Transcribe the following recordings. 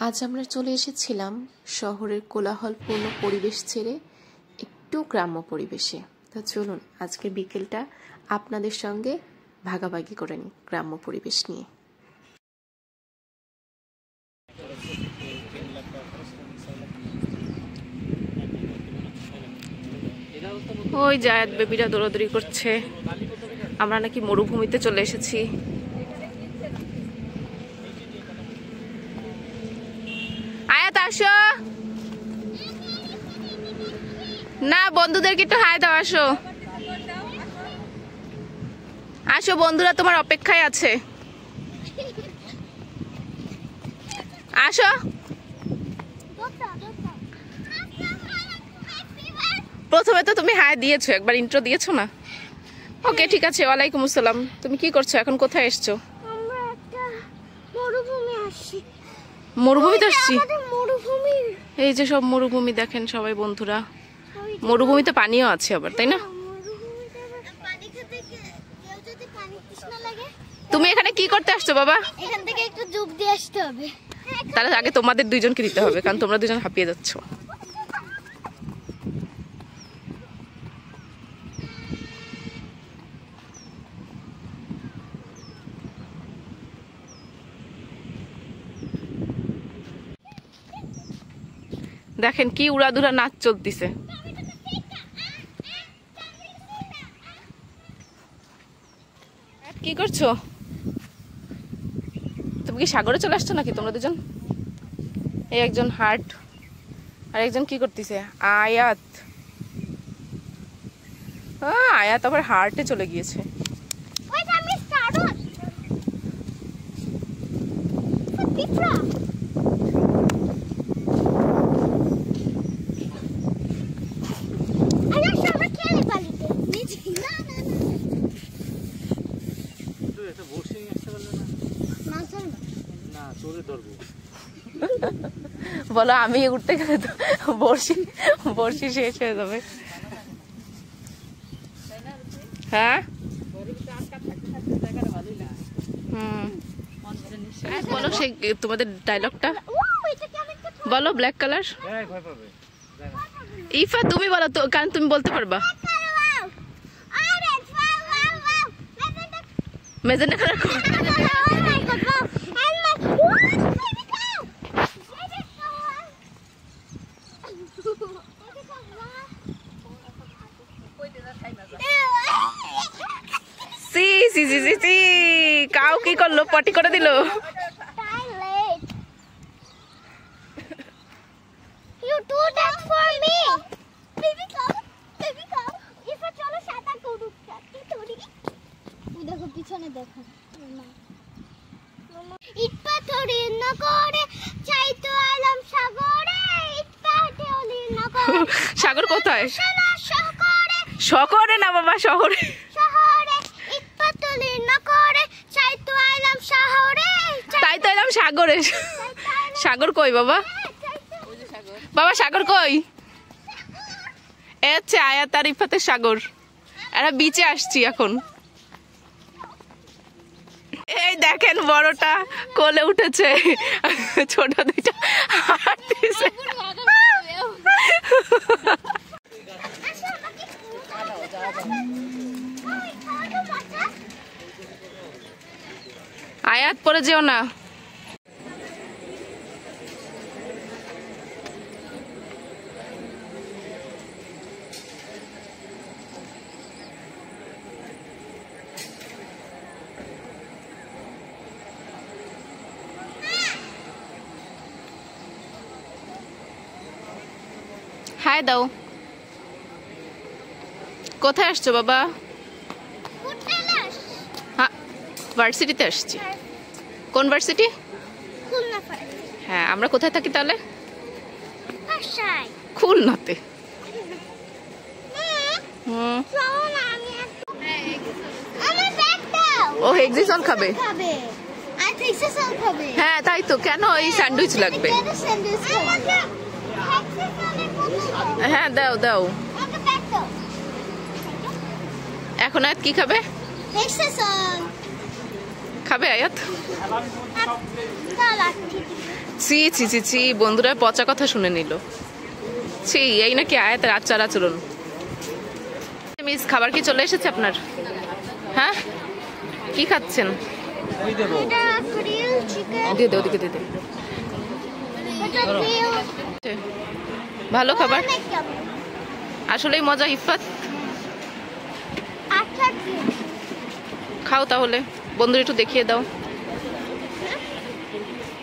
আজ আমরা চলে এসেছিলাম শহরের কোলাহলপূর্ণ পরিবেশ ছেড়ে একটু গ্রাম্য পরিবেশে। তো চলুন আজকের বিকেলটা আপনাদের সঙ্গে ভাগাভাগি করে নিই গ্রাম্য পরিবেশ নিয়ে। ওই জায়াত বেবিরা দৌড়াদৌড়ি করছে, আমরা নাকি মরুভূমিতে চলে এসেছি। আয়াত আসো না, বন্ধুদেরকে একটু হাই দাও। আসো আসো, বন্ধুরা তোমার অপেক্ষায় আছে। আসো, প্রথমে তো তুমি হাই দিয়েছো, একবার ইন্ট্রো দিয়েছো না? ওকে ঠিক আছে, ওয়ালাইকুম আসসালাম। তুমি কি করছো এখন, কোথায় এসছো? মরুভূমিতে আসছি। এই যে সব মরুভূমি দেখেন সবাই বন্ধুরা, মরুভূমিতে পানিও আছে আবার, তাই না? তুমি এখানে কি করতে আসছো বাবা? এখান থেকে একটু ডুব দিয়ে আসতে হবে। তাহলে আগে তোমাদের দুইজনকে দিতে হবে, কারণ তোমরা দুজন হাঁপিয়ে যাচ্ছ। দেখেন কি উড়াধুরা নাচ চলতিছে। কি করছো তুমি? কি সাগরে চলে আসছো নাকি তোমরা দুজন? এই একজন হার্ট আর একজন কি করতেছে আয়াত। আয়াত আবার হার্টে চলে গিয়েছে। বলো আমি উঠতে গেলে তো বর্ষি শেষ হয়ে যাবে। হ্যাঁ বলো সেই তোমাদের ডায়লগটা বলো। ব্ল্যাক কালার ইফা তুমি বলো তো, কারণ তুমি বলতে পারবা। মেজেন্টা কালার কাউ কি করলো, পটি করে দিল। পিছনে দেখো, ইট পাথরে নগরে চাইতো আলম সাগরে, ইট পাথরে নগরে। সাগর কোথায়? শহরে না বাবা, শহরে ইট পাথরে নগরে চাইতো আলম শহরে, তাই তো এলাম সাগরে। সাগর কই বাবা? বাবা সাগর কই? আচ্ছা আয়াত আর ইফাতের সাগর, এরা বিচে আসছি এখন। এই দেখেন বড়টা কোলে উঠেছে, ছোট দুইটা হাঁটতেছে। আয়াত পরে যেও না। হাই দাও, কোথায় আসছো বাবা? হোটেলে আসছি। হ্যাঁ, ভার্সিটিতে আসছি। কোন ভার্সিটি? খুলনা ভার্সিটি। হ্যাঁ, আমরা কোথায় থাকি তাহলে? বাসায়। খুলনাতে। চলো না, আমার ব্যাগ দাও। ও হেক্সিসন খাবে? আর হেক্সিসন খাবে। হ্যাঁ তাই তো, কেন এই স্যান্ডউইচ লাগবে? কেন স্যান্ডউইচ খাবে? হেক্সিসনের কত দাও? হ্যাঁ দাও দাও। আমাকে ব্যাগ দাও। এখন আয়াত কি খাবে? হেক্সিসন খাবে আয়াত? চলো। ছি ছি ছি ছি, বন্ধুরা পচা কথা শুনে নিল। ছি, এই নাকি আয়াতের আচার আচরণ। মিস, খাবার কি চলে এসেছে আপনার? হ্যাঁ, কি খাচ্ছেন? এটা গ্রিল চিকেন। দিয়ে দে, ওদিকে দিয়ে দে। এটা গ্রিল। ভালো খাবার, অনেক yummy। আসলেই মজা। ইফাত আচ্ছা খাও তাহলে, বন্ধুরা একটু দেখিয়ে দাও।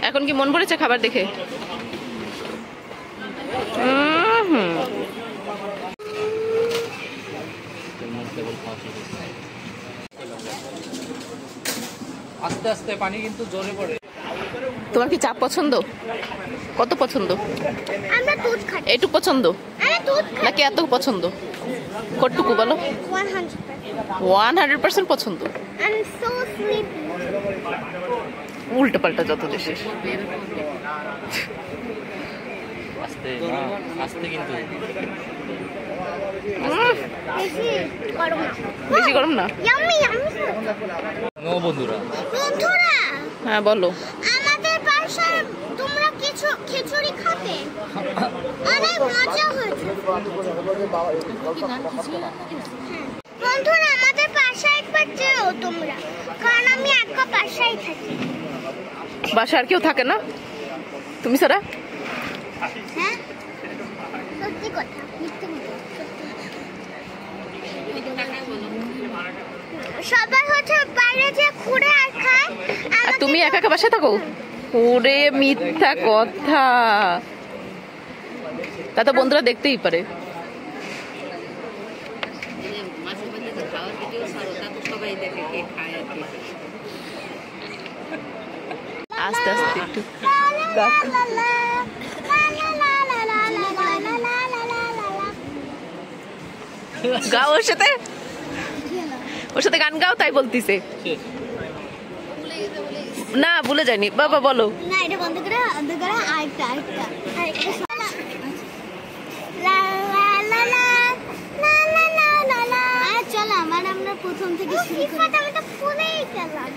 এখন কি মন ভরেছে খাবার দেখে? আস্তে আস্তে পানি কিন্তু জোরে পড়ে। তোমার কি চা পছন্দ? কত পছন্দ? আমরা দুধ খাই। এইটুকু পছন্দ আমি দুধ খাই। নাকি এত পছন্দ? কতটুকু বলো? 100%। 100% পছন্দ। I'm so sleepy। উল্টো পাল্টা যত দেশের। আস্তে আস্তে কিন্তু বেশি গরম না। বেশি গরম না? Yummy yummy। নো বন্ধুরা, বন্ধুরা, হ্যাঁ বলো। আমাদের বাসায় তোমরা কিছু খিচুড়ি খাবে? অনেক মজা হয়েছে। বন্ধুরা, আমাদের বাসায় একবার যেও তোমরা, কারণ আমি একা বাসায় থাকি। বাসায় আর কেউ থাকে না তুমি ছাড়া? হ্যাঁ, সত্যি কথা, মিথ্যে কথা। সবাই হচ্ছে বাইরে যে ঘুরে আর খায়, আর তুমি একা একা বাসায় থাকো? ওরে মিথ্যা কথা, তা তো বন্ধুরা দেখতেই পারে। আস্তে আস্তে একটু গাও, ওর সাথে গান গাও, তাই বলতিছে না, ভুলে যায়নি বাবা। বলো না, এটা বন্ধ করে আরেকটা লা লা লা লা লা লা লা লা লা। চল আমরা প্রথম থেকে শুরু করি। আমি তো ভুলেই গেলাম।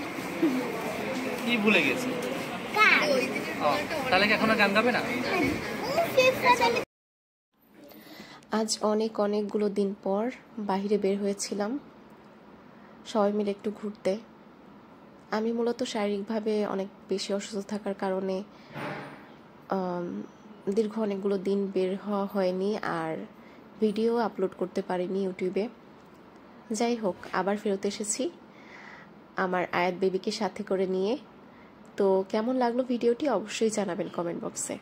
কি ভুলে গেছি? গান। তাহলে কি এখন আর গান গাবে না? আজ অনেকগুলো দিন পর বাইরে বের হয়েছিলাম সবাই মিলে একটু ঘুরতে। আমি মূলত শারীরিকভাবে অনেক বেশি অসুস্থ থাকার কারণে দীর্ঘ অনেকগুলো দিন বের হওয়া হয়নি, আর ভিডিও আপলোড করতে পারিনি ইউটিউবে। যাই হোক, আবার ফেরত এসেছি আমার আয়াত বেবিকে সাথে করে নিয়ে। তো কেমন লাগলো ভিডিওটি অবশ্যই জানাবেন কমেন্ট বক্সে।